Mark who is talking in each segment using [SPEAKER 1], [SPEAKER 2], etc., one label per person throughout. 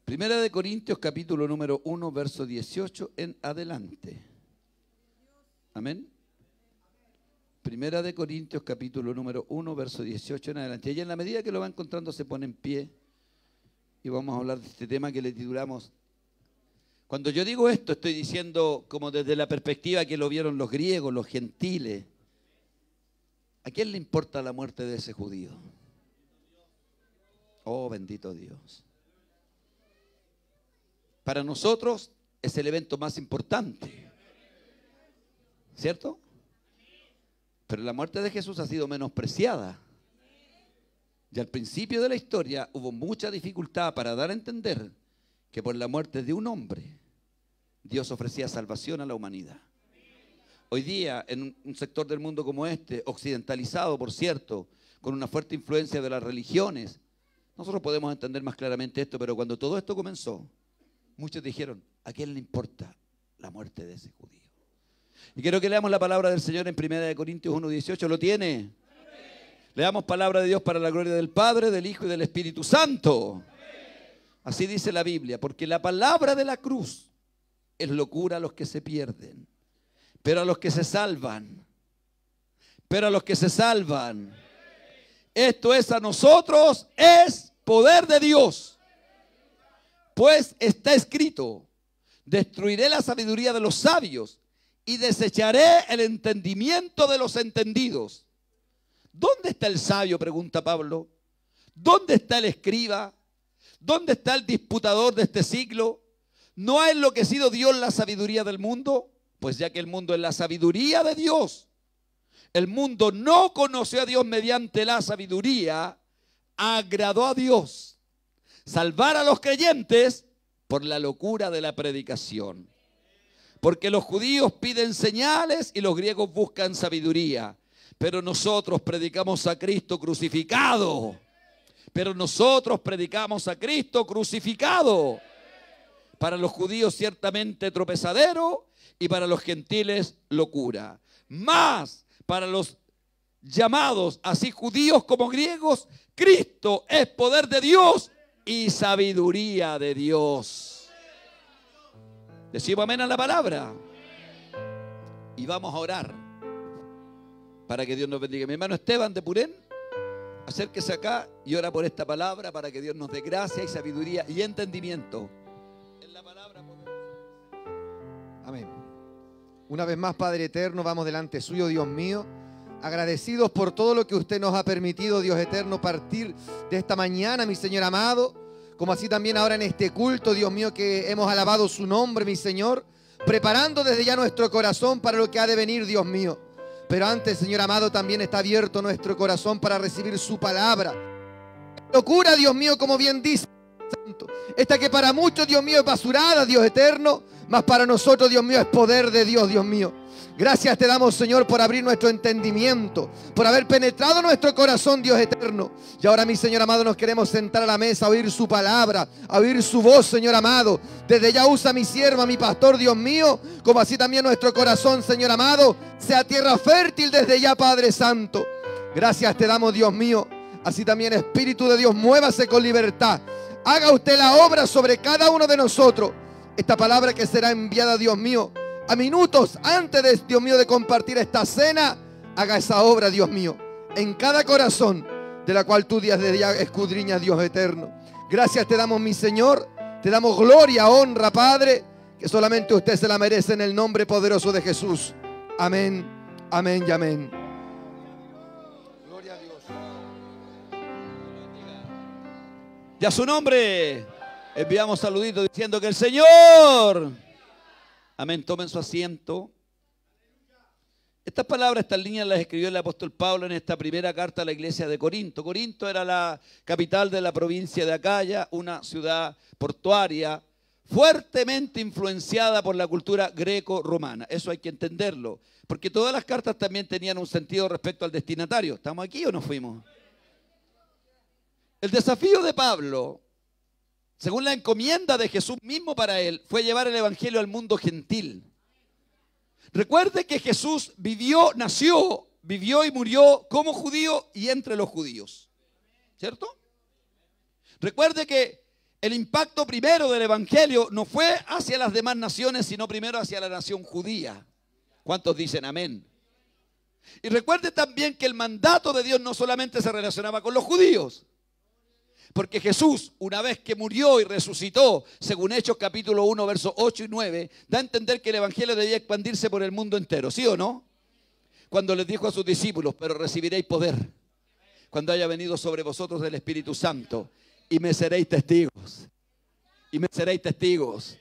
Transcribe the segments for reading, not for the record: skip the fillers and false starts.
[SPEAKER 1] Primera de Corintios, capítulo número 1, verso 18 en adelante. Amén. Primera de Corintios, capítulo número 1, verso 18 en adelante. Y en la medida que lo va encontrando se pone en pie y vamos a hablar de este tema que le titulamos. Cuando yo digo esto, estoy diciendo como desde la perspectiva que lo vieron los griegos, los gentiles. ¿A quién le importa la muerte de ese judío? Oh, bendito Dios. Para nosotros es el evento más importante, ¿cierto? Pero la muerte de Jesús ha sido menospreciada. Y al principio de la historia hubo mucha dificultad para dar a entender que por la muerte de un hombre Dios ofrecía salvación a la humanidad. Hoy día, en un sector del mundo como este, occidentalizado, por cierto, con una fuerte influencia de las religiones, nosotros podemos entender más claramente esto, pero cuando todo esto comenzó, muchos dijeron, ¿a quién le importa la muerte de ese judío? Y quiero que leamos la palabra del Señor en 1 Corintios 1:18. ¿Lo tiene? Leamos palabra de Dios para la gloria del Padre, del Hijo y del Espíritu Santo. Así dice la Biblia, porque la palabra de la cruz es locura a los que se pierden, pero a los que se salvan, esto es a nosotros, es poder de Dios. Pues está escrito, destruiré la sabiduría de los sabios y desecharé el entendimiento de los entendidos. ¿Dónde está el sabio?, pregunta Pablo. ¿Dónde está el escriba? ¿Dónde está el disputador de este siglo? ¿No ha enloquecido Dios la sabiduría del mundo? Pues ya que el mundo es la sabiduría de Dios, el mundo no conoció a Dios mediante la sabiduría, agradó a Dios salvar a los creyentes por la locura de la predicación. Porque los judíos piden señales y los griegos buscan sabiduría. Pero nosotros predicamos a Cristo crucificado. Para los judíos ciertamente tropezadero y para los gentiles locura. Mas para los llamados, así judíos como griegos, Cristo es poder de Dios y sabiduría de Dios. Decimos amén a la palabra. Y vamos a orar para que Dios nos bendiga. Mi hermano Esteban de Purén, acérquese acá y ora por esta palabra para que Dios nos dé gracia y sabiduría y entendimiento en la palabra poderosa.
[SPEAKER 2] Amén. Una vez más, Padre eterno, vamos delante suyo, Dios mío, agradecidos por todo lo que usted nos ha permitido, Dios eterno, partir de esta mañana, mi Señor amado, como así también ahora en este culto, Dios mío, que hemos alabado su nombre, mi Señor, preparando desde ya nuestro corazón para lo que ha de venir, Dios mío. Pero antes, Señor amado, también está abierto nuestro corazón para recibir su palabra. Locura, Dios mío, como bien dice Santo. Esta que para muchos, Dios mío, es basurada, Dios eterno, mas para nosotros, Dios mío, es poder de Dios, Dios mío. Gracias te damos, Señor, por abrir nuestro entendimiento, por haber penetrado nuestro corazón, Dios eterno. Y ahora, mi Señor amado, nos queremos sentar a la mesa, a oír su palabra, a oír su voz, Señor amado. Desde ya usa mi sierva, mi pastor, Dios mío, como así también nuestro corazón, Señor amado, sea tierra fértil desde ya, Padre Santo. Gracias te damos, Dios mío. Así también, Espíritu de Dios, muévase con libertad. Haga usted la obra sobre cada uno de nosotros. Esta palabra que será enviada, Dios mío, a minutos antes de, Dios mío, de compartir esta cena, haga esa obra, Dios mío, en cada corazón de la cual tú desde ya escudriñas, Dios eterno. Gracias te damos, mi Señor, te damos gloria, honra, Padre, que solamente usted se la merece en el nombre poderoso de Jesús. Amén, amén y amén. Gloria a Dios.
[SPEAKER 1] Y a su nombre enviamos saluditos diciendo que el Señor... Amén, tomen su asiento. Estas palabras, estas líneas las escribió el apóstol Pablo en esta primera carta a la iglesia de Corinto. Corinto era la capital de la provincia de Acaya, una ciudad portuaria fuertemente influenciada por la cultura greco-romana. Eso hay que entenderlo, porque todas las cartas también tenían un sentido respecto al destinatario. ¿Estamos aquí o nos fuimos? El desafío de Pablo, según la encomienda de Jesús mismo para él, fue llevar el evangelio al mundo gentil. Recuerde que Jesús nació y murió como judío y entre los judíos. ¿Cierto? Recuerde que el impacto primero del evangelio no fue hacia las demás naciones, sino primero hacia la nación judía. ¿Cuántos dicen amén? Y recuerde también que el mandato de Dios no solamente se relacionaba con los judíos, porque Jesús, una vez que murió y resucitó, según Hechos capítulo 1, versos 8 y 9, da a entender que el evangelio debía expandirse por el mundo entero, ¿sí o no? Cuando les dijo a sus discípulos, pero recibiréis poder cuando haya venido sobre vosotros el Espíritu Santo, y me seréis testigos. Y me seréis testigos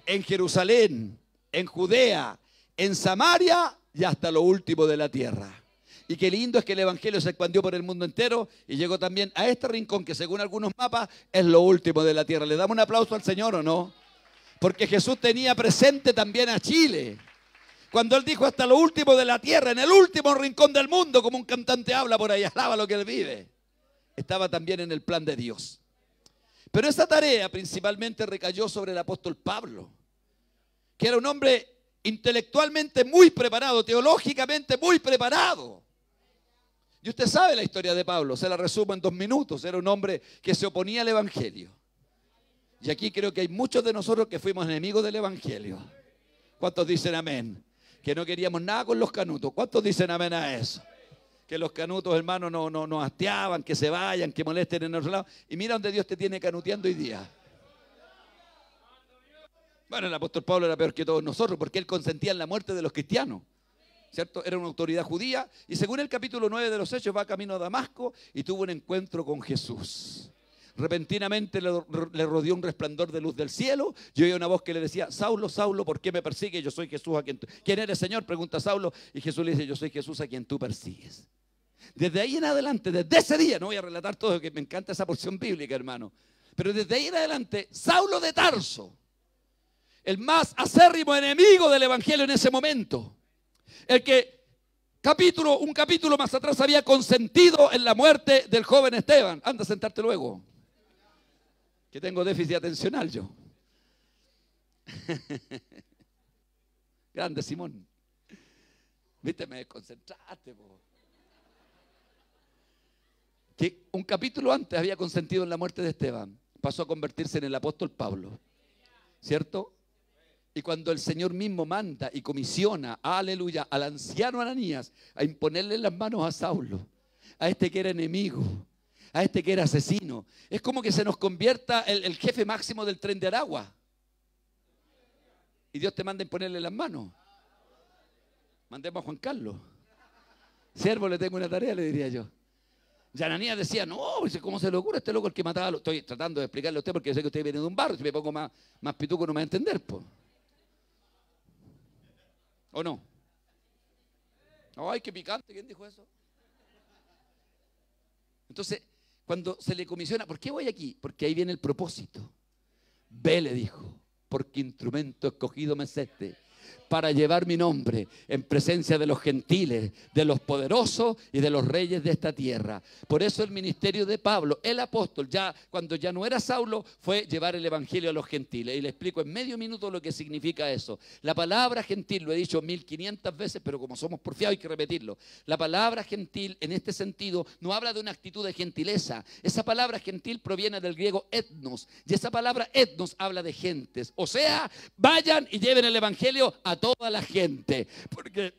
[SPEAKER 1] en Jerusalén, en Judea, en Samaria y hasta lo último de la tierra. Y qué lindo es que el evangelio se expandió por el mundo entero y llegó también a este rincón que según algunos mapas es lo último de la tierra. ¿Le damos un aplauso al Señor o no? Porque Jesús tenía presente también a Chile. Cuando Él dijo hasta lo último de la tierra, en el último rincón del mundo, como un cantante habla por ahí, alaba lo que Él vive. Estaba también en el plan de Dios. Pero esa tarea principalmente recayó sobre el apóstol Pablo, que era un hombre intelectualmente muy preparado, teológicamente muy preparado. Y usted sabe la historia de Pablo, se la resumo en 2 minutos. Era un hombre que se oponía al evangelio. Y aquí creo que hay muchos de nosotros que fuimos enemigos del evangelio. ¿Cuántos dicen amén? Que no queríamos nada con los canutos. ¿Cuántos dicen amén a eso? Que los canutos, hermanos, no hastiaban, que se vayan, que molesten en otro lado. Y mira donde Dios te tiene canuteando hoy día. Bueno, el apóstol Pablo era peor que todos nosotros porque él consentía en la muerte de los cristianos, ¿cierto? Era una autoridad judía y según el capítulo 9 de los Hechos va camino a Damasco y tuvo un encuentro con Jesús. Repentinamente le rodeó un resplandor de luz del cielo y oía una voz que le decía: Saulo, Saulo, ¿por qué me persigues? Yo soy Jesús a quien tú... ¿Quién eres, Señor?, pregunta Saulo, y Jesús le dice: yo soy Jesús a quien tú persigues. Desde ahí en adelante, desde ese día, no voy a relatar todo, que me encanta esa porción bíblica, hermano, pero desde ahí en adelante, Saulo de Tarso, el más acérrimo enemigo del evangelio en ese momento, el que un capítulo más atrás había consentido en la muerte del joven Esteban. Anda a sentarte luego, que tengo déficit atencional yo. Grande Simón. Viste, me desconcentraste, po. Que un capítulo antes había consentido en la muerte de Esteban, pasó a convertirse en el apóstol Pablo, ¿cierto? Y cuando el Señor mismo manda y comisiona, aleluya, al anciano Ananías a imponerle las manos a Saulo, a este que era enemigo, a este que era asesino, es como que se nos convierta el jefe máximo del tren de Aragua. Y Dios te manda a imponerle las manos. Mandemos a Juan Carlos. Siervo, le tengo una tarea, le diría yo. Y Ananías decía: no, ¿cómo se le ocurre? Este loco el que mataba. Estoy tratando de explicarle a usted porque yo sé que usted viene de un barrio. Si me pongo más pituco no me va a entender, po. ¿O no? Ay, qué picante. ¿Quién dijo eso? Entonces, cuando se le comisiona, ¿por qué voy aquí? Porque ahí viene el propósito. Ve, le dijo, porque instrumento escogido me seste para llevar mi nombre en presencia de los gentiles, de los poderosos y de los reyes de esta tierra. Por eso el ministerio de Pablo, el apóstol, ya cuando ya no era Saulo, fue llevar el evangelio a los gentiles. Y le explico en medio minuto lo que significa eso. La palabra gentil, lo he dicho 1500 veces, pero como somos porfiados hay que repetirlo. La palabra gentil en este sentido no habla de una actitud de gentileza. Esa palabra gentil proviene del griego etnos, y esa palabra etnos habla de gentes. O sea, vayan y lleven el evangelio a toda la gente, porque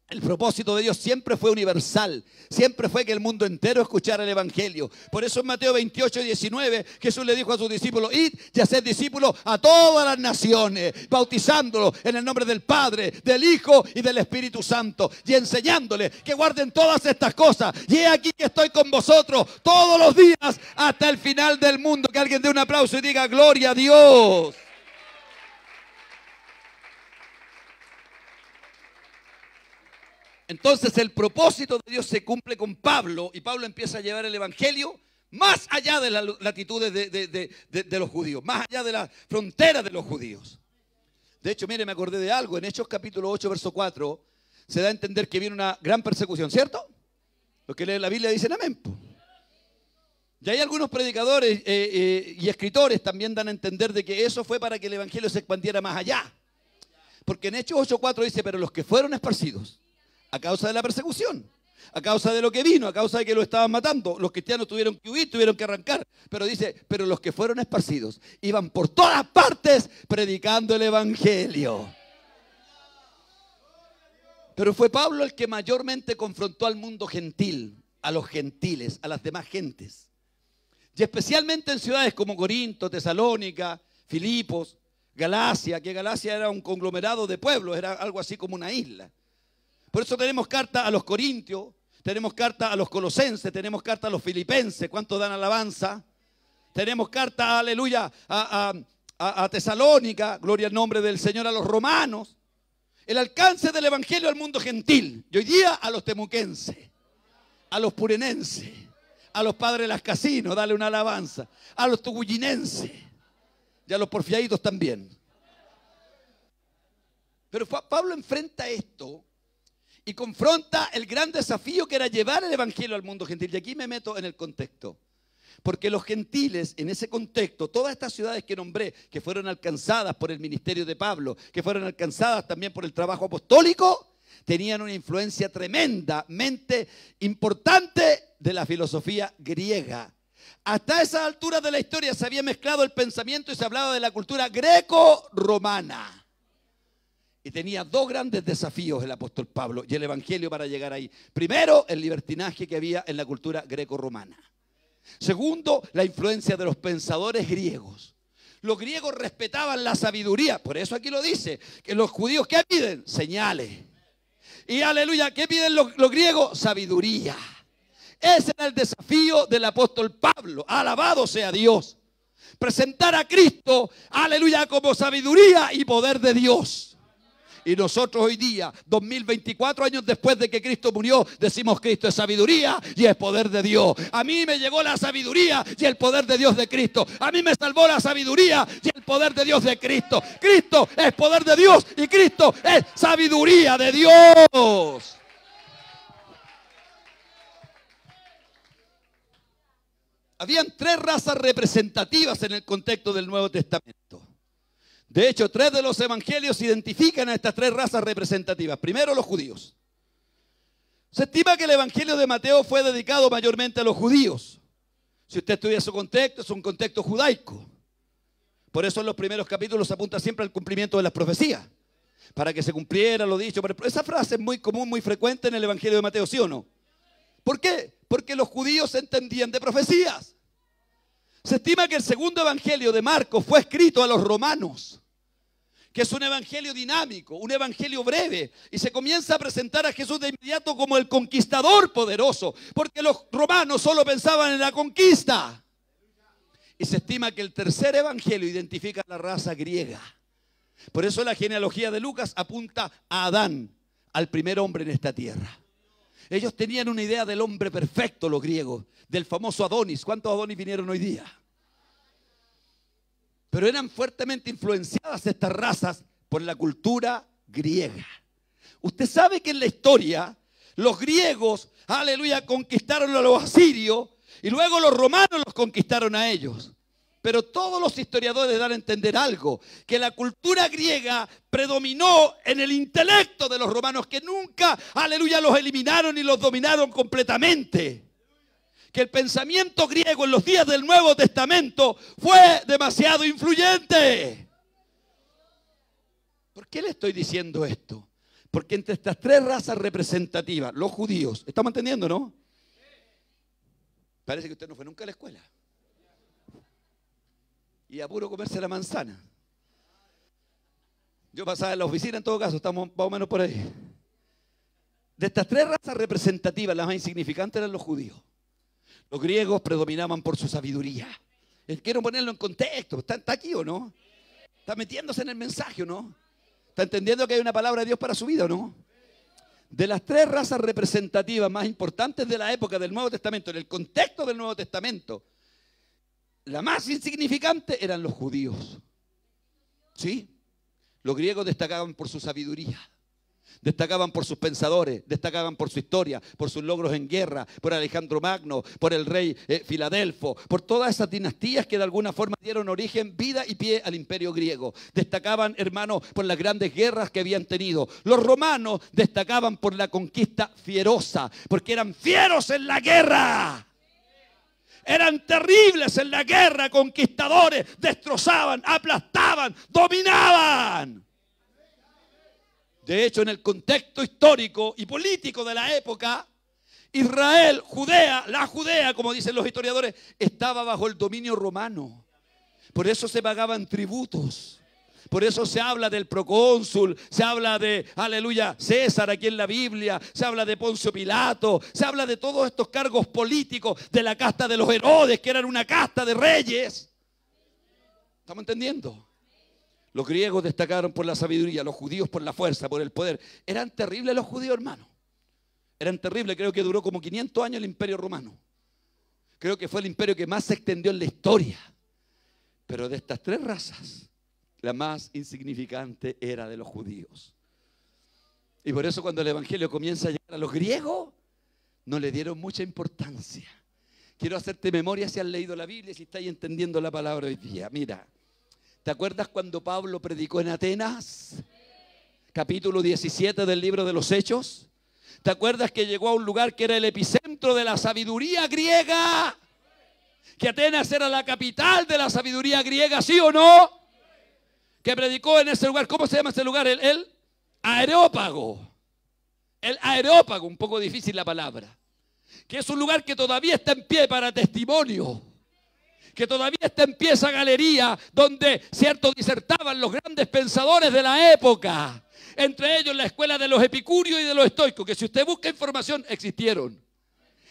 [SPEAKER 1] el propósito de Dios siempre fue universal, siempre fue que el mundo entero escuchara el evangelio. Por eso en Mateo 28, 19 Jesús le dijo a sus discípulos: id y haced discípulos a todas las naciones, bautizándolos en el nombre del Padre, del Hijo y del Espíritu Santo, y enseñándoles que guarden todas estas cosas, y he aquí que estoy con vosotros todos los días hasta el final del mundo. Que alguien dé un aplauso y diga: gloria a Dios. Entonces el propósito de Dios se cumple con Pablo, y Pablo empieza a llevar el evangelio más allá de las latitudes de los judíos, más allá de la frontera de los judíos. De hecho, mire, me acordé de algo. En Hechos capítulo 8, verso 4, se da a entender que viene una gran persecución, ¿cierto? Los que leen la Biblia dicen amén. Y hay algunos predicadores y escritores también dan a entender de que eso fue para que el evangelio se expandiera más allá. Porque en Hechos 8:4 dice: pero los que fueron esparcidos a causa de la persecución a causa de lo que vino, a causa de que lo estaban matando. Los cristianos tuvieron que huir, tuvieron que arrancar. Pero dice, pero los que fueron esparcidos iban por todas partes predicando el evangelio. Pero fue Pablo el que mayormente confrontó al mundo gentil, a los gentiles, a las demás gentes. Y especialmente en ciudades como Corinto, Tesalónica, Filipos, Galacia, que Galacia era un conglomerado de pueblos, era algo así como una isla. Por eso tenemos carta a los corintios, tenemos carta a los colosenses, tenemos carta a los filipenses. ¿Cuántos dan alabanza? Tenemos carta, aleluya, a Tesalónica, gloria al nombre del Señor, a los romanos. El alcance del evangelio al mundo gentil. Y hoy día a los temuquenses, a los purenenses, a los padres de las casinos, dale una alabanza, a los tugullinenses y a los porfiaditos también. Pero Pablo enfrenta esto y confronta el gran desafío que era llevar el evangelio al mundo gentil. Y aquí me meto en el contexto. Porque los gentiles, en ese contexto, todas estas ciudades que nombré, que fueron alcanzadas por el ministerio de Pablo, que fueron alcanzadas también por el trabajo apostólico, tenían una influencia tremendamente importante de la filosofía griega. Hasta esas alturas de la historia se había mezclado el pensamiento y se hablaba de la cultura greco-romana. Y tenía dos grandes desafíos el apóstol Pablo y el evangelio para llegar ahí. Primero, el libertinaje que había en la cultura greco-romana. Segundo, la influencia de los pensadores griegos. Los griegos respetaban la sabiduría. Por eso aquí lo dice, que los judíos, ¿qué piden? Señales. Y aleluya, ¿qué piden los griegos? Sabiduría. Ese era el desafío del apóstol Pablo. Alabado sea Dios. Presentar a Cristo, aleluya, como sabiduría y poder de Dios. Y nosotros hoy día, 2024 años después de que Cristo murió, decimos Cristo es sabiduría y es poder de Dios. A mí me llegó la sabiduría y el poder de Dios de Cristo. A mí me salvó la sabiduría y el poder de Dios de Cristo. Cristo es poder de Dios y Cristo es sabiduría de Dios. Habían tres razas representativas en el contexto del Nuevo Testamento. De hecho, tres de los evangelios identifican a estas tres razas representativas. Primero, los judíos. Se estima que el evangelio de Mateo fue dedicado mayormente a los judíos. Si usted estudia su contexto, es un contexto judaico. Por eso en los primeros capítulos se apunta siempre al cumplimiento de las profecías. Para que se cumpliera lo dicho. Esa frase es muy común, muy frecuente en el evangelio de Mateo, ¿sí o no? ¿Por qué? Porque los judíos entendían de profecías. Se estima que el segundo evangelio de Marcos fue escrito a los romanos, que es un evangelio dinámico, un evangelio breve, y se comienza a presentar a Jesús de inmediato como el conquistador poderoso, porque los romanos solo pensaban en la conquista. Y se estima que el tercer evangelio identifica a la raza griega. Por eso la genealogía de Lucas apunta a Adán, al primer hombre en esta tierra. Ellos tenían una idea del hombre perfecto, los griegos, del famoso Adonis. ¿Cuántos Adonis vinieron hoy día? Pero eran fuertemente influenciadas estas razas por la cultura griega. Usted sabe que en la historia los griegos, aleluya, conquistaron a los asirios y luego los romanos los conquistaron a ellos. Pero todos los historiadores dan a entender algo, que la cultura griega predominó en el intelecto de los romanos, que nunca, aleluya, los eliminaron y los dominaron completamente. Que el pensamiento griego en los días del Nuevo Testamento fue demasiado influyente. ¿Por qué le estoy diciendo esto? Porque entre estas tres razas representativas, los judíos, ¿estamos entendiendo, no? Parece que usted no fue nunca a la escuela. Y a puro comerse la manzana. Yo pasaba en la oficina, en todo caso, estamos más o menos por ahí. De estas tres razas representativas, las más insignificantes eran los judíos. Los griegos predominaban por su sabiduría. Quiero ponerlo en contexto. ¿Está aquí o no? ¿Está metiéndose en el mensaje o no? ¿Está entendiendo que hay una palabra de Dios para su vida o no? De las tres razas representativas más importantes de la época del Nuevo Testamento, en el contexto del Nuevo Testamento, la más insignificante eran los judíos. ¿Sí? Los griegos destacaban por su sabiduría. Destacaban por sus pensadores, destacaban por su historia, por sus logros en guerra, por Alejandro Magno, por el rey Filadelfo, por todas esas dinastías que de alguna forma dieron origen, vida y pie al imperio griego. Destacaban, hermanos, por las grandes guerras que habían tenido. Los romanos destacaban por la conquista fierosa, porque eran fieros en la guerra. Eran terribles en la guerra, conquistadores, destrozaban, aplastaban, dominaban. De hecho, en el contexto histórico y político de la época, Israel, Judea, la Judea, como dicen los historiadores, estaba bajo el dominio romano. Por eso se pagaban tributos. Por eso se habla del procónsul, se habla de, aleluya, César aquí en la Biblia, se habla de Poncio Pilato, se habla de todos estos cargos políticos, de la casta de los Herodes, que eran una casta de reyes. ¿Estamos entendiendo? Los griegos destacaron por la sabiduría, los judíos por la fuerza, por el poder. Eran terribles los judíos, hermano. Eran terribles, creo que duró como 500 años el imperio romano. Creo que fue el imperio que más se extendió en la historia. Pero de estas tres razas, la más insignificante era de los judíos. Y por eso cuando el evangelio comienza a llegar a los griegos, no le dieron mucha importancia. Quiero hacerte memoria si has leído la Biblia, si estáis entendiendo la palabra hoy día. Mira. ¿Te acuerdas cuando Pablo predicó en Atenas? Capítulo 17 del libro de los Hechos. ¿Te acuerdas que llegó a un lugar que era el epicentro de la sabiduría griega? Que Atenas era la capital de la sabiduría griega, ¿sí o no? Que predicó en ese lugar. ¿Cómo se llama ese lugar? El Areópago. El Areópago, un poco difícil la palabra. Que es un lugar que todavía está en pie para testimonio. Que todavía está en pie esa galería donde, cierto, disertaban los grandes pensadores de la época. Entre ellos la escuela de los epicúreos y de los estoicos, que si usted busca información, existieron.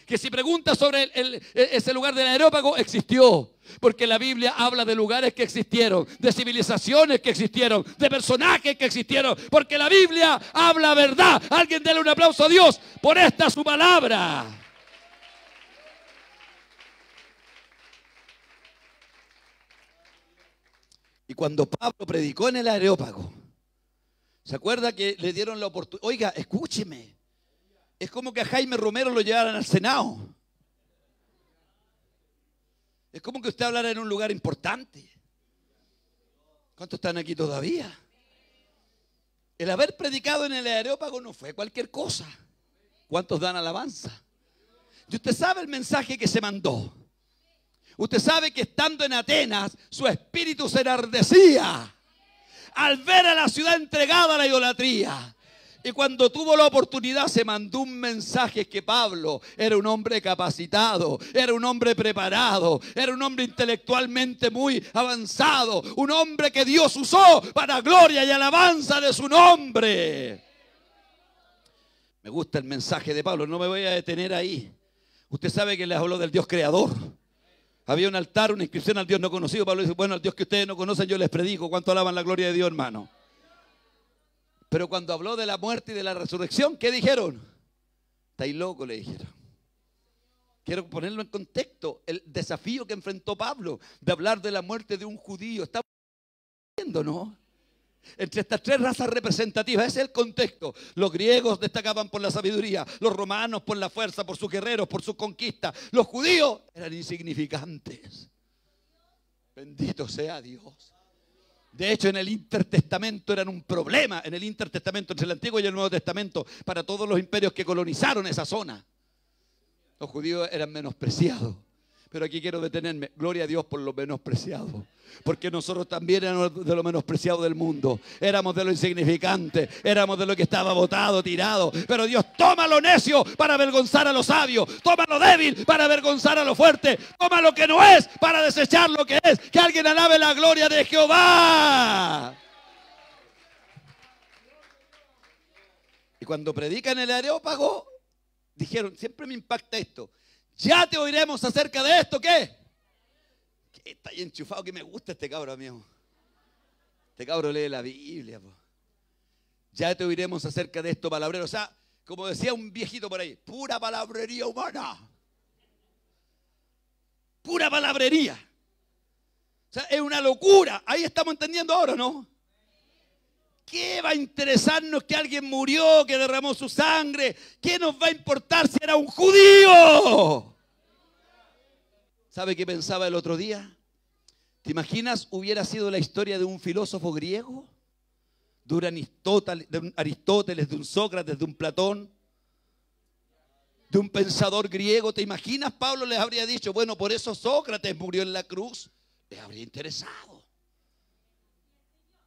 [SPEAKER 1] Que si pregunta sobre ese lugar del Areópago, existió. Porque la Biblia habla de lugares que existieron, de civilizaciones que existieron, de personajes que existieron. Porque la Biblia habla verdad. Alguien déle un aplauso a Dios por esta su palabra. Y cuando Pablo predicó en el Areópago, ¿se acuerda que le dieron la oportunidad? Oiga, escúcheme. Es como que a Jaime Romero lo llevaran al Senado. Es como que usted hablara en un lugar importante. ¿Cuántos están aquí todavía? El haber predicado en el Areópago no fue cualquier cosa. ¿Cuántos dan alabanza? Y usted sabe el mensaje que se mandó. Usted sabe que estando en Atenas, su espíritu se enardecía al ver a la ciudad entregada a la idolatría. Y cuando tuvo la oportunidad se mandó un mensaje que Pablo era un hombre capacitado, era un hombre preparado, era un hombre intelectualmente muy avanzado, un hombre que Dios usó para gloria y alabanza de su nombre. Me gusta el mensaje de Pablo, no me voy a detener ahí. Usted sabe que les habló del Dios creador. Había un altar, una inscripción al Dios no conocido. Pablo dice, bueno, al Dios que ustedes no conocen yo les predico. ¿Cuánto alaban la gloria de Dios, hermano? Pero cuando habló de la muerte y de la resurrección, ¿qué dijeron? Estáis locos, le dijeron. Quiero ponerlo en contexto. El desafío que enfrentó Pablo de hablar de la muerte de un judío. Estamos viendo, ¿no? Entre estas tres razas representativas, ese es el contexto. Los griegos destacaban por la sabiduría, los romanos por la fuerza, por sus guerreros, por sus conquistas. Los judíos eran insignificantes. Bendito sea Dios. De hecho, en el Intertestamento eran un problema, en el Intertestamento entre el Antiguo y el Nuevo Testamento, para todos los imperios que colonizaron esa zona. Los judíos eran menospreciados. Pero aquí quiero detenerme. Gloria a Dios por lo menospreciado. Porque nosotros también éramos de lo menospreciado del mundo. Éramos de lo insignificante. Éramos de lo que estaba botado, tirado. Pero Dios toma lo necio para avergonzar a lo sabio. Toma lo débil para avergonzar a lo fuerte. Toma lo que no es para desechar lo que es. Que alguien alabe la gloria de Jehová. Y cuando predican el Areópago, dijeron, siempre me impacta esto. Ya te oiremos acerca de esto, ¿qué? Que está ahí enchufado, que me gusta este cabro, amigo. Este cabro lee la Biblia, po. Ya te oiremos acerca de esto, palabrero. O sea, como decía un viejito por ahí, pura palabrería humana. Pura palabrería. O sea, es una locura. Ahí estamos entendiendo ahora, ¿no? ¿Qué va a interesarnos que alguien murió, que derramó su sangre? ¿Qué nos va a importar si era un judío? ¿Sabe qué pensaba el otro día? ¿Te imaginas hubiera sido la historia de un filósofo griego? De un Aristóteles, de un Sócrates, de un Platón, de un pensador griego. ¿Te imaginas? Pablo les habría dicho, bueno, por eso Sócrates murió en la cruz. Les habría interesado.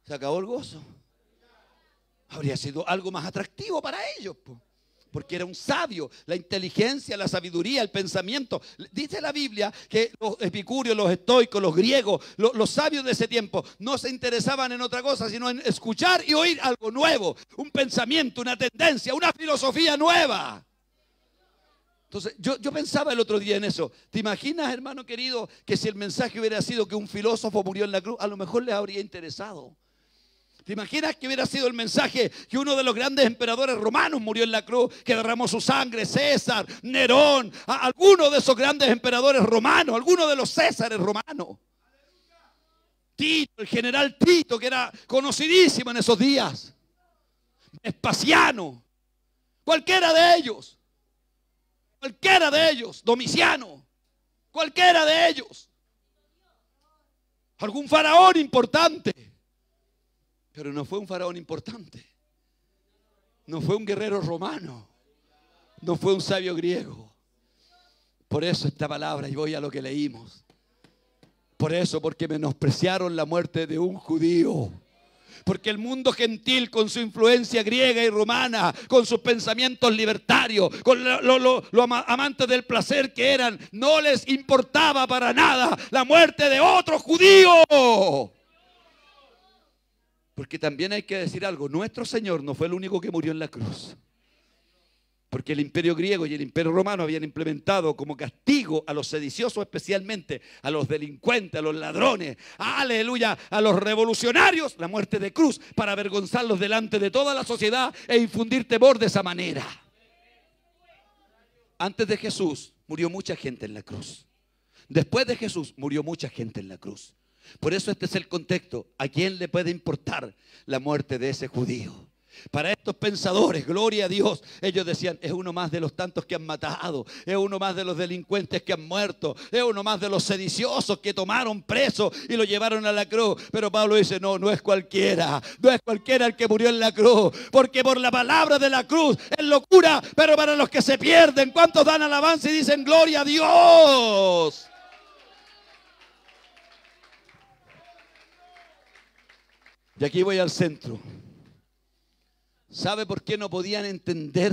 [SPEAKER 1] Se acabó el gozo. Habría sido algo más atractivo para ellos, porque era un sabio. La inteligencia, la sabiduría, el pensamiento. Dice la Biblia que los epicúreos, los estoicos, los griegos, los sabios de ese tiempo no se interesaban en otra cosa sino en escuchar y oír algo nuevo, un pensamiento, una tendencia, una filosofía nueva. Entonces yo pensaba el otro día en eso. ¿Te imaginas, hermano querido, que si el mensaje hubiera sido que un filósofo murió en la cruz, a lo mejor les habría interesado? ¿Te imaginas que hubiera sido el mensaje que uno de los grandes emperadores romanos murió en la cruz, que derramó su sangre? César, Nerón, alguno de esos grandes emperadores romanos, alguno de los Césares romanos. Tito, el general Tito, que era conocidísimo en esos días. Vespasiano, cualquiera de ellos, Domiciano, cualquiera de ellos. Algún faraón importante. Pero no fue un faraón importante. No fue un guerrero romano. No fue un sabio griego. Por eso esta palabra, y voy a lo que leímos. Por eso, porque menospreciaron la muerte de un judío. Porque el mundo gentil, con su influencia griega y romana, con sus pensamientos libertarios, con los amantes del placer que eran, no les importaba para nada la muerte de otro judío. Porque también hay que decir algo, nuestro Señor no fue el único que murió en la cruz. Porque el imperio griego y el imperio romano habían implementado como castigo a los sediciosos, especialmente a los delincuentes, a los ladrones, aleluya, a los revolucionarios, la muerte de cruz, para avergonzarlos delante de toda la sociedad e infundir temor de esa manera. Antes de Jesús murió mucha gente en la cruz. Después de Jesús murió mucha gente en la cruz. Por eso este es el contexto. ¿A quién le puede importar la muerte de ese judío? Para estos pensadores, gloria a Dios, ellos decían, es uno más de los tantos que han matado, es uno más de los delincuentes que han muerto, es uno más de los sediciosos que tomaron preso y lo llevaron a la cruz. Pero Pablo dice, no es cualquiera, no es cualquiera el que murió en la cruz, porque por la palabra de la cruz es locura, pero para los que se pierden, ¿cuántos dan alabanza y dicen gloria a Dios? Y aquí voy al centro. ¿Sabe por qué no podían entender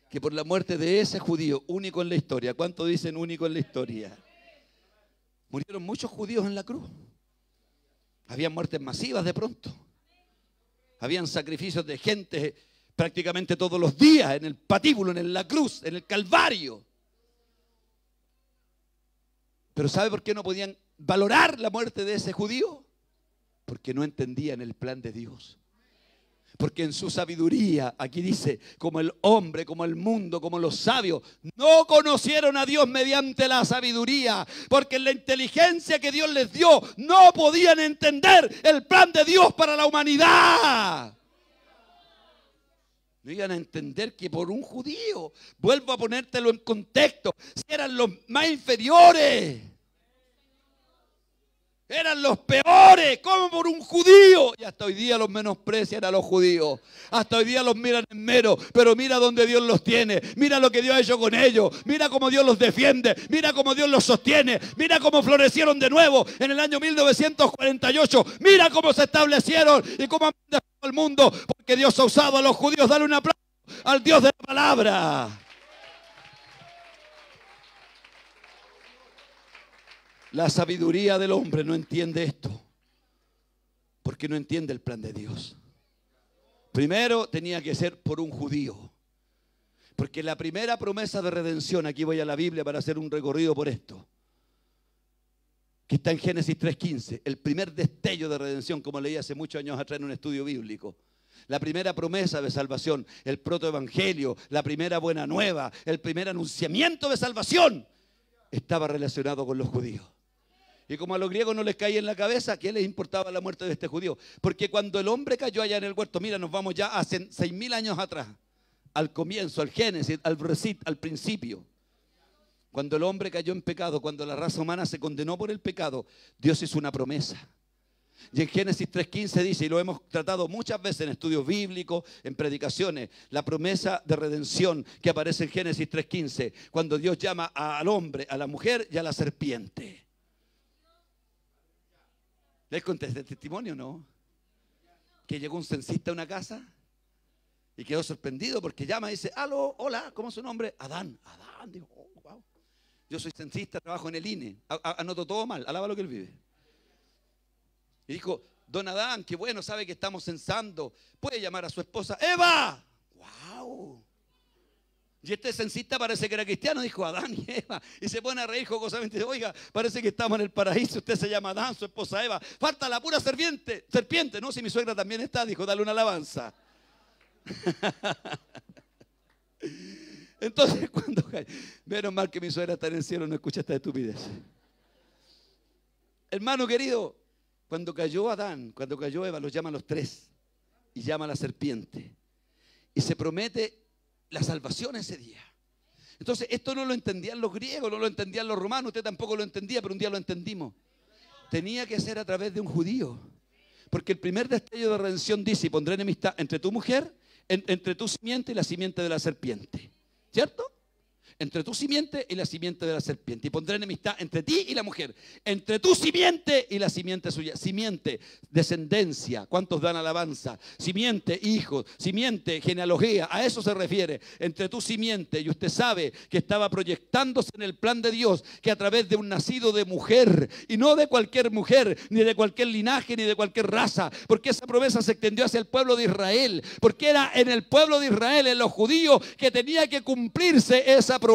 [SPEAKER 1] que por la muerte de ese judío, único en la historia? ¿Cuántos dicen único en la historia? Murieron muchos judíos en la cruz. Habían muertes masivas de pronto. Habían sacrificios de gente prácticamente todos los días en el patíbulo, en la cruz, en el Calvario. Pero ¿sabe por qué no podían valorar la muerte de ese judío? Porque no entendían el plan de Dios. Porque en su sabiduría, aquí dice, como el hombre, como el mundo, como los sabios, no conocieron a Dios mediante la sabiduría. Porque en la inteligencia que Dios les dio, no podían entender el plan de Dios para la humanidad. No iban a entender que por un judío, vuelvo a ponértelo en contexto, si eran los más inferiores. Eran los peores, como por un judío. Y hasta hoy día los menosprecian a los judíos. Hasta hoy día los miran en mero. Pero mira dónde Dios los tiene. Mira lo que Dios ha hecho con ellos. Mira cómo Dios los defiende. Mira cómo Dios los sostiene. Mira cómo florecieron de nuevo en el año 1948. Mira cómo se establecieron y cómo han dejado al mundo. Porque Dios ha usado a los judíos. Dale un aplauso al Dios de la palabra. La sabiduría del hombre no entiende esto, porque no entiende el plan de Dios. Primero tenía que ser por un judío, porque la primera promesa de redención, aquí voy a la Biblia para hacer un recorrido por esto, que está en Génesis 3:15, el primer destello de redención, como leí hace muchos años atrás en un estudio bíblico. La primera promesa de salvación, el protoevangelio, la primera buena nueva, el primer anunciamiento de salvación, estaba relacionado con los judíos. Y como a los griegos no les caía en la cabeza, ¿qué les importaba la muerte de este judío? Porque cuando el hombre cayó allá en el huerto, mira, nos vamos ya hace 6.000 años atrás, al comienzo, al Génesis, al Bereshit, al principio. Cuando el hombre cayó en pecado, cuando la raza humana se condenó por el pecado, Dios hizo una promesa. Y en Génesis 3:15 dice, y lo hemos tratado muchas veces en estudios bíblicos, en predicaciones, la promesa de redención que aparece en Génesis 3:15, cuando Dios llama al hombre, a la mujer y a la serpiente. ¿Les conté este testimonio, no? Que llegó un censista a una casa y quedó sorprendido porque llama y dice, aló, hola, ¿cómo es su nombre? Adán. Adán, dijo, oh, wow. Yo soy censista, trabajo en el INE. Anoto todo mal, alaba lo que él vive. Y dijo, don Adán, qué bueno, sabe que estamos censando. ¿Puede llamar a su esposa? ¡Eva! ¡Wow! Y este censista parece que era cristiano, dijo Adán y Eva. Y se pone a reír jocosamente. Oiga, parece que estamos en el paraíso. Usted se llama Adán, su esposa Eva. Falta la pura serpiente. Serpiente, ¿no? Si mi suegra también está, dijo, dale una alabanza. Entonces, cuando cae, menos mal que mi suegra está en el cielo, no escucha esta estupidez. Hermano querido, cuando cayó Adán, cuando cayó Eva, los llama a los tres y llama a la serpiente. Y se promete la salvación ese día. Entonces, esto no lo entendían los griegos, no lo entendían los romanos, usted tampoco lo entendía, pero un día lo entendimos. Tenía que ser a través de un judío. Porque el primer destello de redención dice, y pondré enemistad entre tu mujer, entre tu simiente y la simiente de la serpiente. ¿Cierto? Entre tu simiente y la simiente de la serpiente. Y pondré enemistad entre ti y la mujer. Entre tu simiente y la simiente suya. Simiente, descendencia. ¿Cuántos dan alabanza? Simiente, hijos. Simiente, genealogía. A eso se refiere. Entre tu simiente. Y usted sabe que estaba proyectándose en el plan de Dios. Que a través de un nacido de mujer. Y no de cualquier mujer. Ni de cualquier linaje. Ni de cualquier raza. Porque esa promesa se extendió hacia el pueblo de Israel. Porque era en el pueblo de Israel, en los judíos, que tenía que cumplirse esa promesa.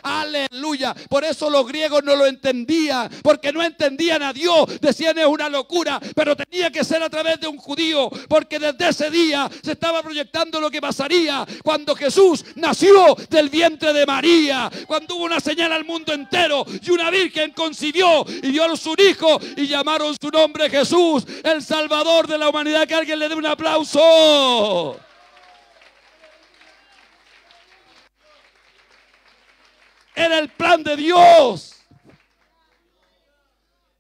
[SPEAKER 1] Aleluya. Por eso los griegos no lo entendían, porque no entendían a Dios, decían es una locura, pero tenía que ser a través de un judío, porque desde ese día se estaba proyectando lo que pasaría cuando Jesús nació del vientre de María, cuando hubo una señal al mundo entero y una virgen concibió y dio a su hijo y llamaron su nombre Jesús, el Salvador de la humanidad. Que alguien le dé un aplauso. Era el plan de Dios.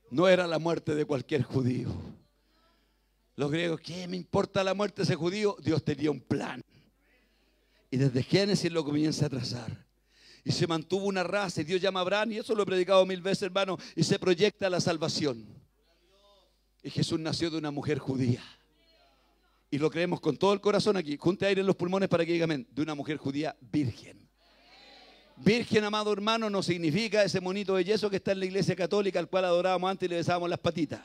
[SPEAKER 1] No era la muerte de cualquier judío. Los griegos, ¿qué me importa la muerte de ese judío? Dios tenía un plan. Y desde Génesis lo comienza a trazar. Y se mantuvo una raza. Y Dios llama a Abraham, y eso lo he predicado 1000 veces, hermano. Y se proyecta la salvación. Y Jesús nació de una mujer judía. Y lo creemos con todo el corazón aquí. Junte aire en los pulmones para que diga amén. De una mujer judía virgen. Virgen, amado hermano, no significa ese monito de yeso que está en la iglesia católica al cual adorábamos antes y le besábamos las patitas.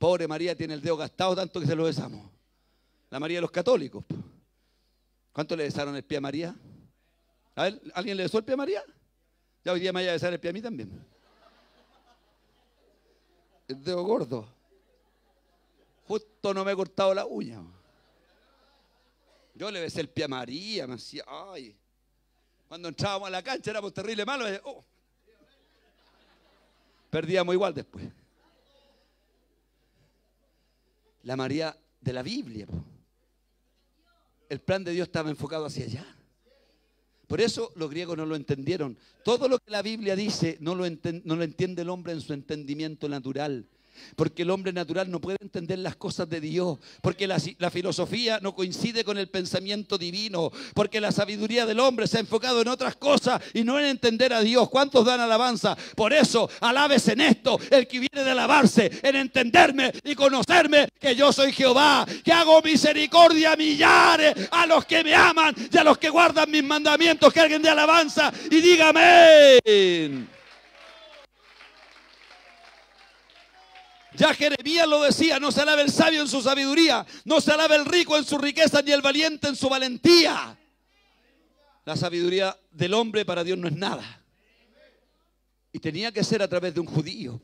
[SPEAKER 1] Pobre María tiene el dedo gastado tanto que se lo besamos. La María de los católicos. ¿Cuánto le besaron el pie a María? A ver, ¿alguien le besó el pie a María? Ya hoy día me vaya a besar el pie a mí también. El dedo gordo. Justo no me he cortado la uña. Yo le besé el pie a María, me decía, ay. Cuando entrábamos a la cancha éramos terrible malos. Oh. Perdíamos igual después. La María de la Biblia. El plan de Dios estaba enfocado hacia allá. Por eso los griegos no lo entendieron. Todo lo que la Biblia dice no lo entiende el hombre en su entendimiento natural. Porque el hombre natural no puede entender las cosas de Dios, porque la filosofía no coincide con el pensamiento divino, porque la sabiduría del hombre se ha enfocado en otras cosas y no en entender a Dios. ¿Cuántos dan alabanza? Por eso, alabes en esto, el que viene de alabarse, en entenderme y conocerme que yo soy Jehová, que hago misericordia a millares, a los que me aman y a los que guardan mis mandamientos. Que alguien dé alabanza y diga amén. Ya Jeremías lo decía, no se alabe el sabio en su sabiduría, no se alabe el rico en su riqueza, ni el valiente en su valentía. La sabiduría del hombre para Dios no es nada. Y tenía que ser a través de un judío.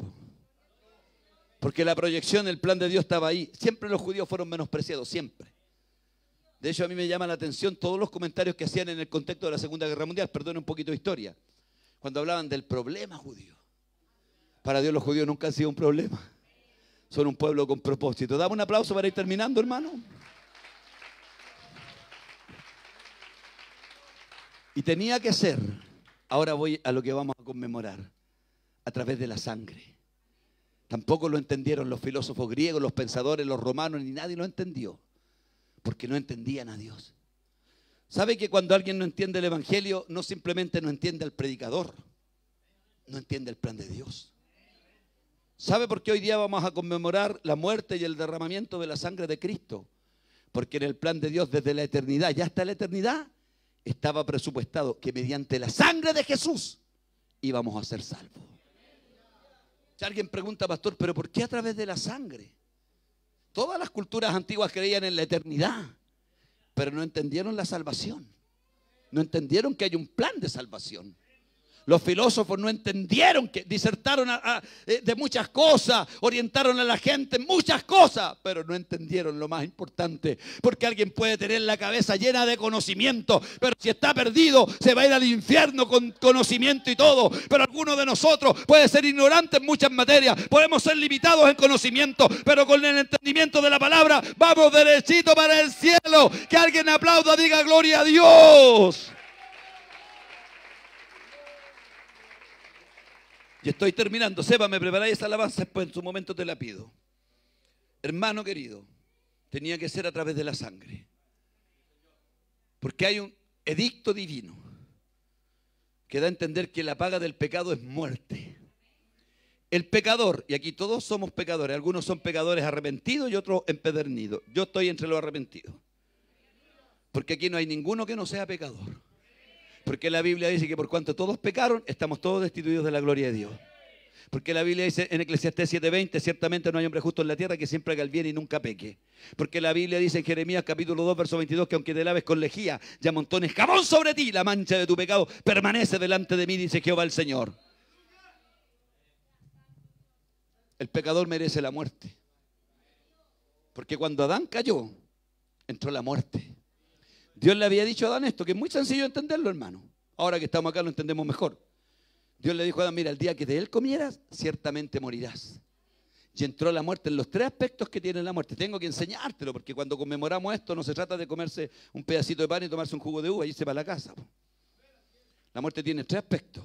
[SPEAKER 1] Porque la proyección, el plan de Dios estaba ahí. Siempre los judíos fueron menospreciados, siempre. De hecho, a mí me llama la atención todos los comentarios que hacían en el contexto de la Segunda Guerra Mundial. Perdón un poquito de historia. Cuando hablaban del problema judío. Para Dios los judíos nunca han sido un problema. Son un pueblo con propósito. Dame un aplauso para ir terminando, hermano. Y tenía que ser, ahora voy a lo que vamos a conmemorar, a través de la sangre. Tampoco lo entendieron los filósofos griegos, los pensadores, los romanos, ni nadie lo entendió, porque no entendían a Dios. ¿Sabe que cuando alguien no entiende el evangelio, no simplemente no entiende al predicador, no entiende el plan de Dios? ¿Sabe por qué hoy día vamos a conmemorar la muerte y el derramamiento de la sangre de Cristo? Porque en el plan de Dios desde la eternidad, ya hasta la eternidad, estaba presupuestado que mediante la sangre de Jesús íbamos a ser salvos. Si alguien pregunta, pastor, ¿pero por qué a través de la sangre? Todas las culturas antiguas creían en la eternidad, pero no entendieron la salvación. No entendieron que hay un plan de salvación. Los filósofos no entendieron, que disertaron de muchas cosas, orientaron a la gente en muchas cosas, pero no entendieron lo más importante. Porque alguien puede tener la cabeza llena de conocimiento, pero si está perdido se va a ir al infierno con conocimiento y todo. Pero alguno de nosotros puede ser ignorante en muchas materias, podemos ser limitados en conocimiento, pero con el entendimiento de la palabra vamos derechito para el cielo. Que alguien aplauda, diga gloria a Dios. Y estoy terminando. Seba, me preparáis esa alabanza, después en su momento te la pido. Hermano querido, tenía que ser a través de la sangre. Porque hay un edicto divino que da a entender que la paga del pecado es muerte. El pecador, y aquí todos somos pecadores, algunos son pecadores arrepentidos y otros empedernidos. Yo estoy entre los arrepentidos. Porque aquí no hay ninguno que no sea pecador. Porque la Biblia dice que por cuanto todos pecaron, estamos todos destituidos de la gloria de Dios. Porque la Biblia dice en Eclesiastés 7:20, ciertamente no hay hombre justo en la tierra que siempre haga el bien y nunca peque. Porque la Biblia dice en Jeremías capítulo 2, verso 22, que aunque te laves con lejía y amontones jabón sobre ti, la mancha de tu pecado permanece delante de mí, dice Jehová el Señor. El pecador merece la muerte. Porque cuando Adán cayó, entró la muerte. Dios le había dicho a Adán esto, que es muy sencillo entenderlo, hermano. Ahora que estamos acá lo entendemos mejor. Dios le dijo a Adán, mira, el día que de él comieras, ciertamente morirás. Y entró la muerte en los tres aspectos que tiene la muerte. Tengo que enseñártelo, porque cuando conmemoramos esto no se trata de comerse un pedacito de pan y tomarse un jugo de uva y irse para la casa. La muerte tiene tres aspectos: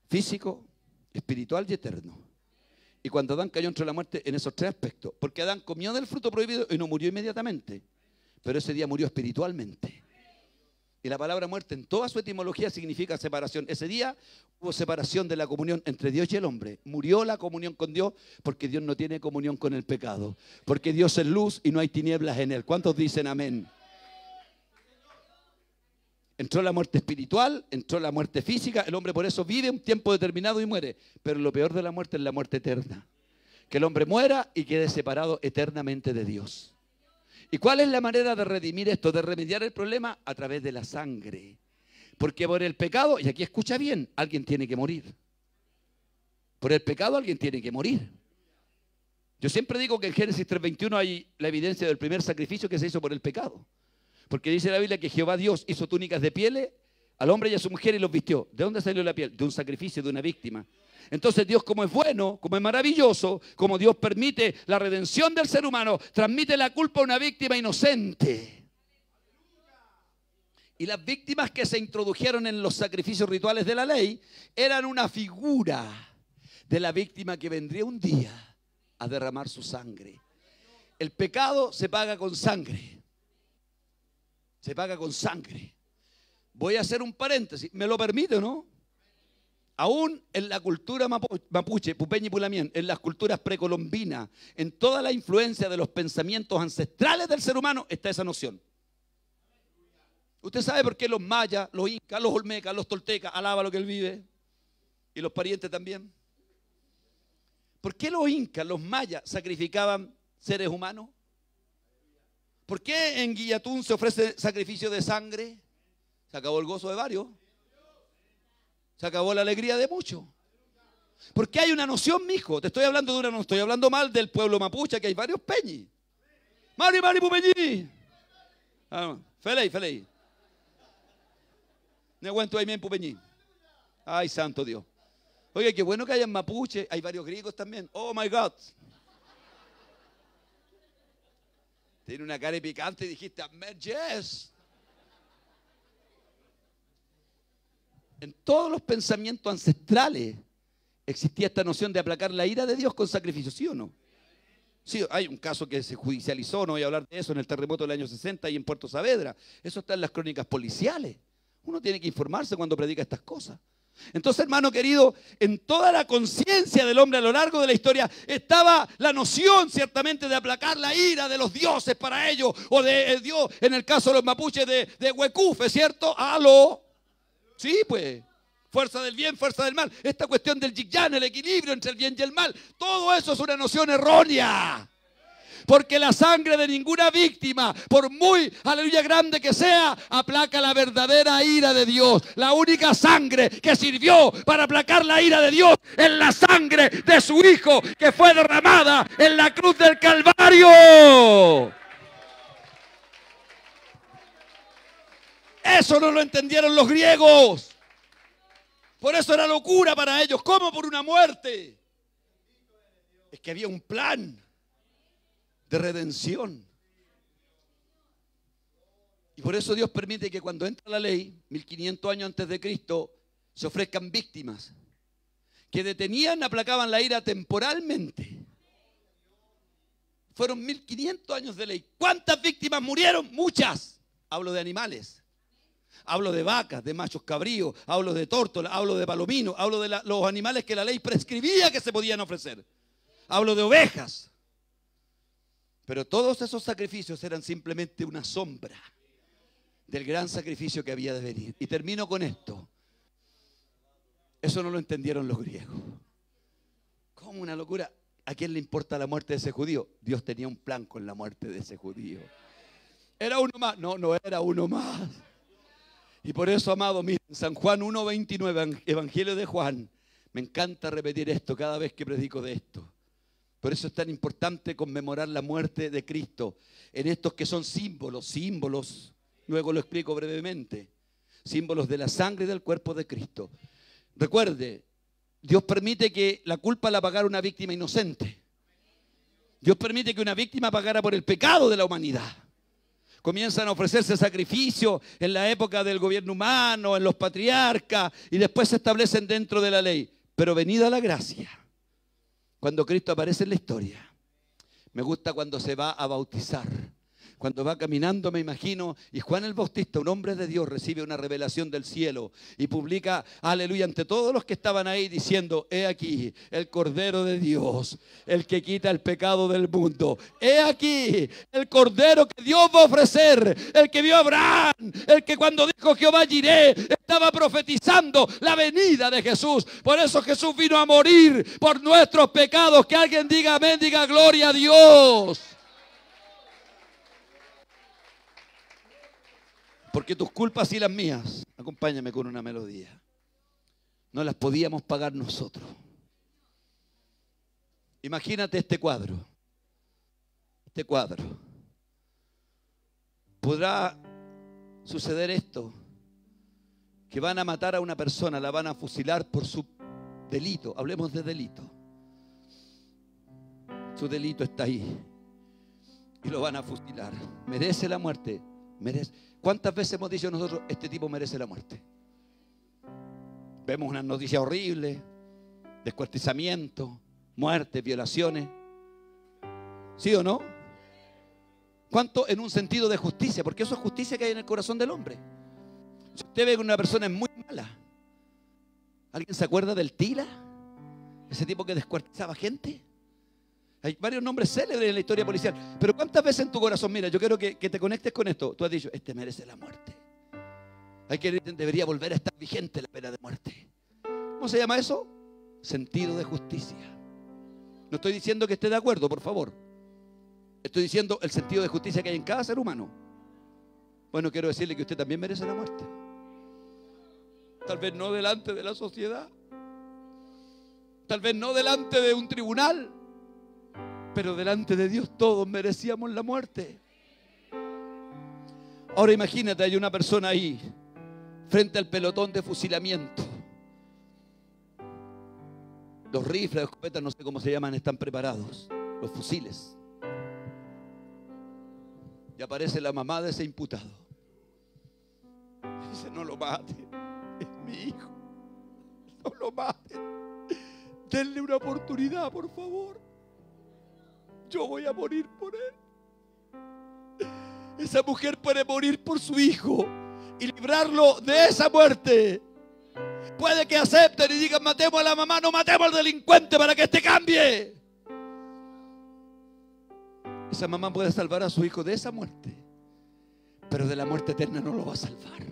[SPEAKER 1] físico, espiritual y eterno. Y cuando Adán cayó, entró la muerte en esos tres aspectos. Porque Adán comió del fruto prohibido y no murió inmediatamente. Pero ese día murió espiritualmente. Y la palabra muerte en toda su etimología significa separación. Ese día hubo separación de la comunión entre Dios y el hombre. Murió la comunión con Dios porque Dios no tiene comunión con el pecado. Porque Dios es luz y no hay tinieblas en él. ¿Cuántos dicen amén? Entró la muerte espiritual, entró la muerte física. El hombre por eso vive un tiempo determinado y muere. Pero lo peor de la muerte es la muerte eterna. Que el hombre muera y quede separado eternamente de Dios. ¿Y cuál es la manera de redimir esto, de remediar el problema? A través de la sangre. Porque por el pecado, y aquí escucha bien, alguien tiene que morir. Por el pecado alguien tiene que morir. Yo siempre digo que en Génesis 3:21 hay la evidencia del primer sacrificio que se hizo por el pecado. Porque dice la Biblia que Jehová Dios hizo túnicas de pieles al hombre y a su mujer y los vistió. ¿De dónde salió la piel? De un sacrificio, de una víctima. Entonces Dios, como es bueno, como es maravilloso, como Dios permite la redención del ser humano, transmite la culpa a una víctima inocente. Y las víctimas que se introdujeron en los sacrificios rituales de la ley eran una figura de la víctima que vendría un día a derramar su sangre. El pecado se paga con sangre. Se paga con sangre. Voy a hacer un paréntesis. ¿Me lo permite o no? Aún en la cultura mapuche, pupeña y pulamien, en las culturas precolombinas, en toda la influencia de los pensamientos ancestrales del ser humano, está esa noción. Usted sabe por qué los mayas, los incas, los olmecas, los toltecas, alaba lo que él vive, y los parientes también. ¿Por qué los incas, los mayas, sacrificaban seres humanos? ¿Por qué en Guillatún se ofrece sacrificio de sangre? Se acabó el gozo de varios. Se acabó la alegría de muchos. Porque hay una noción, mijo. Te estoy hablando de una, no estoy hablando mal del pueblo mapuche, que hay varios peñis. Mari, mari, pupeñi. Feley, feley. Ne aguento ahí bien pupeñi. Ay, santo Dios. Oye, qué bueno que hayan mapuche. Hay varios griegos también. Oh my God. Tiene una cara picante y dijiste, yes. En todos los pensamientos ancestrales existía esta noción de aplacar la ira de Dios con sacrificio, ¿sí o no? Sí, hay un caso que se judicializó, no voy a hablar de eso, en el terremoto del año 60 y en Puerto Saavedra. Eso está en las crónicas policiales. Uno tiene que informarse cuando predica estas cosas. Entonces, hermano querido, en toda la conciencia del hombre a lo largo de la historia estaba la noción ciertamente de aplacar la ira de los dioses para ellos, o de Dios, en el caso de los mapuches, de Huecufe, ¿cierto? ¡Aló! Sí, pues, fuerza del bien, fuerza del mal. Esta cuestión del yin-yang, el equilibrio entre el bien y el mal, todo eso es una noción errónea. Porque la sangre de ninguna víctima, por muy, aleluya, grande que sea, aplaca la verdadera ira de Dios. La única sangre que sirvió para aplacar la ira de Dios es la sangre de su Hijo, que fue derramada en la cruz del Calvario. Eso no lo entendieron los griegos. Por eso era locura para ellos. ¿Cómo por una muerte? Es que había un plan de redención. Y por eso Dios permite que cuando entra la ley, 1500 años antes de Cristo, se ofrezcan víctimas que detenían, aplacaban la ira temporalmente. Fueron 1500 años de ley. ¿Cuántas víctimas murieron? Muchas. Hablo de animales. Hablo de vacas, de machos cabríos, hablo de tórtolas, hablo de palominos, hablo de los animales que la ley prescribía que se podían ofrecer. Hablo de ovejas. Pero todos esos sacrificios eran simplemente una sombra del gran sacrificio que había de venir. Y termino con esto. Eso no lo entendieron los griegos. ¿Cómo una locura? ¿A quién le importa la muerte de ese judío? Dios tenía un plan con la muerte de ese judío. ¿Era uno más? No, no era uno más. Y por eso, amado, miren, San Juan 1:29, Evangelio de Juan. Me encanta repetir esto cada vez que predico de esto. Por eso es tan importante conmemorar la muerte de Cristo en estos que son símbolos, luego lo explico brevemente, símbolos de la sangre y del cuerpo de Cristo. Recuerde, Dios permite que la culpa la pagara una víctima inocente. Dios permite que una víctima pagara por el pecado de la humanidad. Comienzan a ofrecerse sacrificios en la época del gobierno humano, en los patriarcas, y después se establecen dentro de la ley. Pero venida la gracia, cuando Cristo aparece en la historia, me gusta cuando se va a bautizar. Cuando va caminando, me imagino, y Juan el Bautista, un hombre de Dios, recibe una revelación del cielo y publica, aleluya, ante todos los que estaban ahí diciendo, he aquí el Cordero de Dios, el que quita el pecado del mundo. He aquí el Cordero que Dios va a ofrecer, el que vio a Abraham, el que cuando dijo Jehová Jireh, estaba profetizando la venida de Jesús. Por eso Jesús vino a morir por nuestros pecados. Que alguien diga amén, diga gloria a Dios. Porque tus culpas y las mías, acompáñame con una melodía, no las podíamos pagar nosotros. Imagínate este cuadro. Este cuadro. ¿Podrá suceder esto? Que van a matar a una persona, la van a fusilar por su delito. Hablemos de delito. Su delito está ahí. Y lo van a fusilar. ¿Merece la muerte? Merece. ¿Cuántas veces hemos dicho nosotros, este tipo merece la muerte? Vemos unas noticias horribles, descuartizamiento, muertes, violaciones. ¿Sí o no? ¿Cuánto en un sentido de justicia? Porque eso es justicia que hay en el corazón del hombre. Si usted ve que una persona es muy mala, ¿alguien se acuerda del Tila? Ese tipo que descuartizaba gente. Hay varios nombres célebres en la historia policial. Pero ¿cuántas veces en tu corazón, mira, yo quiero que te conectes con esto? Tú has dicho, este merece la muerte. Debería volver a estar vigente la pena de muerte. ¿Cómo se llama eso? Sentido de justicia. No estoy diciendo que esté de acuerdo, por favor. Estoy diciendo el sentido de justicia que hay en cada ser humano. Bueno, quiero decirle que usted también merece la muerte. Tal vez no delante de la sociedad. Tal vez no delante de un tribunal. Pero delante de Dios todos merecíamos la muerte. Ahora imagínate, hay una persona ahí, frente al pelotón de fusilamiento. Los rifles, las escopetas, no sé cómo se llaman, están preparados. Los fusiles. Y aparece la mamá de ese imputado. Dice, no lo mate, es mi hijo. No lo mate. Denle una oportunidad, por favor. Yo voy a morir por él. Esa mujer puede morir por su hijo y librarlo de esa muerte. Puede que acepten y digan, matemos a la mamá, no matemos al delincuente para que este cambie. Esa mamá puede salvar a su hijo de esa muerte, pero de la muerte eterna no lo va a salvar.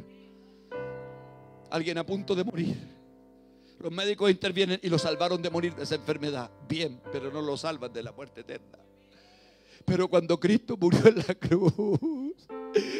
[SPEAKER 1] Alguien a punto de morir. Los médicos intervienen y lo salvaron de morir de esa enfermedad. Bien, pero no lo salvan de la muerte eterna. Pero cuando Cristo murió en la cruz,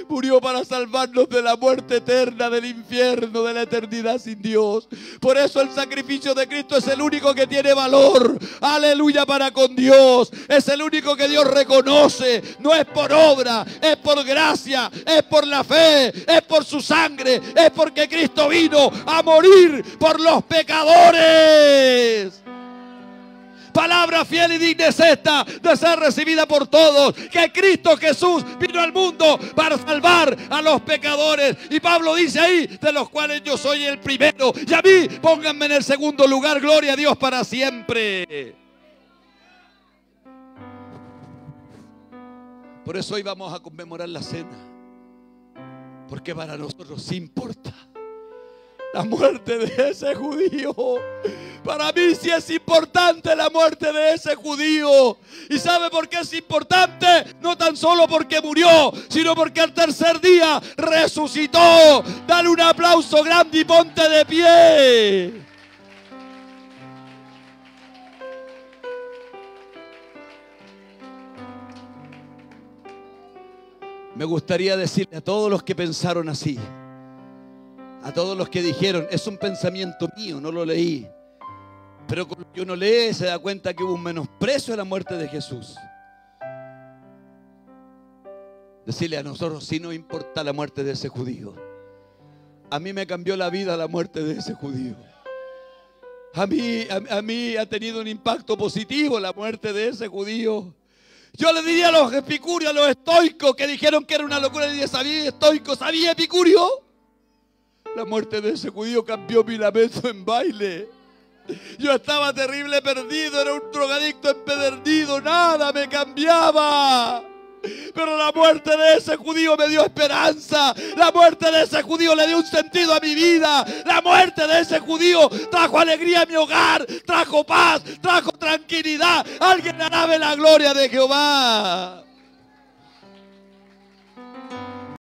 [SPEAKER 1] murió para salvarnos de la muerte eterna, del infierno, de la eternidad sin Dios. Por eso el sacrificio de Cristo es el único que tiene valor. Aleluya, para con Dios. Es el único que Dios reconoce. No es por obra, es por gracia, es por la fe, es por su sangre, es porque Cristo vino a morir por los pecadores. Palabra fiel y digna es esta, de ser recibida por todos, que Cristo Jesús vino al mundo para salvar a los pecadores. Y Pablo dice ahí, de los cuales yo soy el primero, y a mí pónganme en el segundo lugar. Gloria a Dios para siempre. Por eso hoy vamos a conmemorar la cena, porque para nosotros sí importa la muerte de ese judío. Para mí sí es importante la muerte de ese judío. ¿Y sabe por qué es importante? No tan solo porque murió, sino porque al tercer día resucitó. Dale un aplauso grande y ponte de pie. Me gustaría decirle a todos los que pensaron así, a todos los que dijeron, es un pensamiento mío, no lo leí, pero cuando uno lee se da cuenta que hubo un menosprecio a la muerte de Jesús. Decirle a nosotros, sí nos importa la muerte de ese judío. A mí me cambió la vida la muerte de ese judío. A mí ha tenido un impacto positivo la muerte de ese judío. Yo le diría a los epicúreos, a los estoicos que dijeron que era una locura, le diría, ¿sabía estoico? ¿Sabía epicurio? La muerte de ese judío cambió mi lamento en baile. Yo estaba terrible perdido, era un drogadicto empedernido, nada me cambiaba. Pero la muerte de ese judío me dio esperanza. La muerte de ese judío le dio un sentido a mi vida. La muerte de ese judío trajo alegría a mi hogar, trajo paz, trajo tranquilidad. Alguien alabe la gloria de Jehová.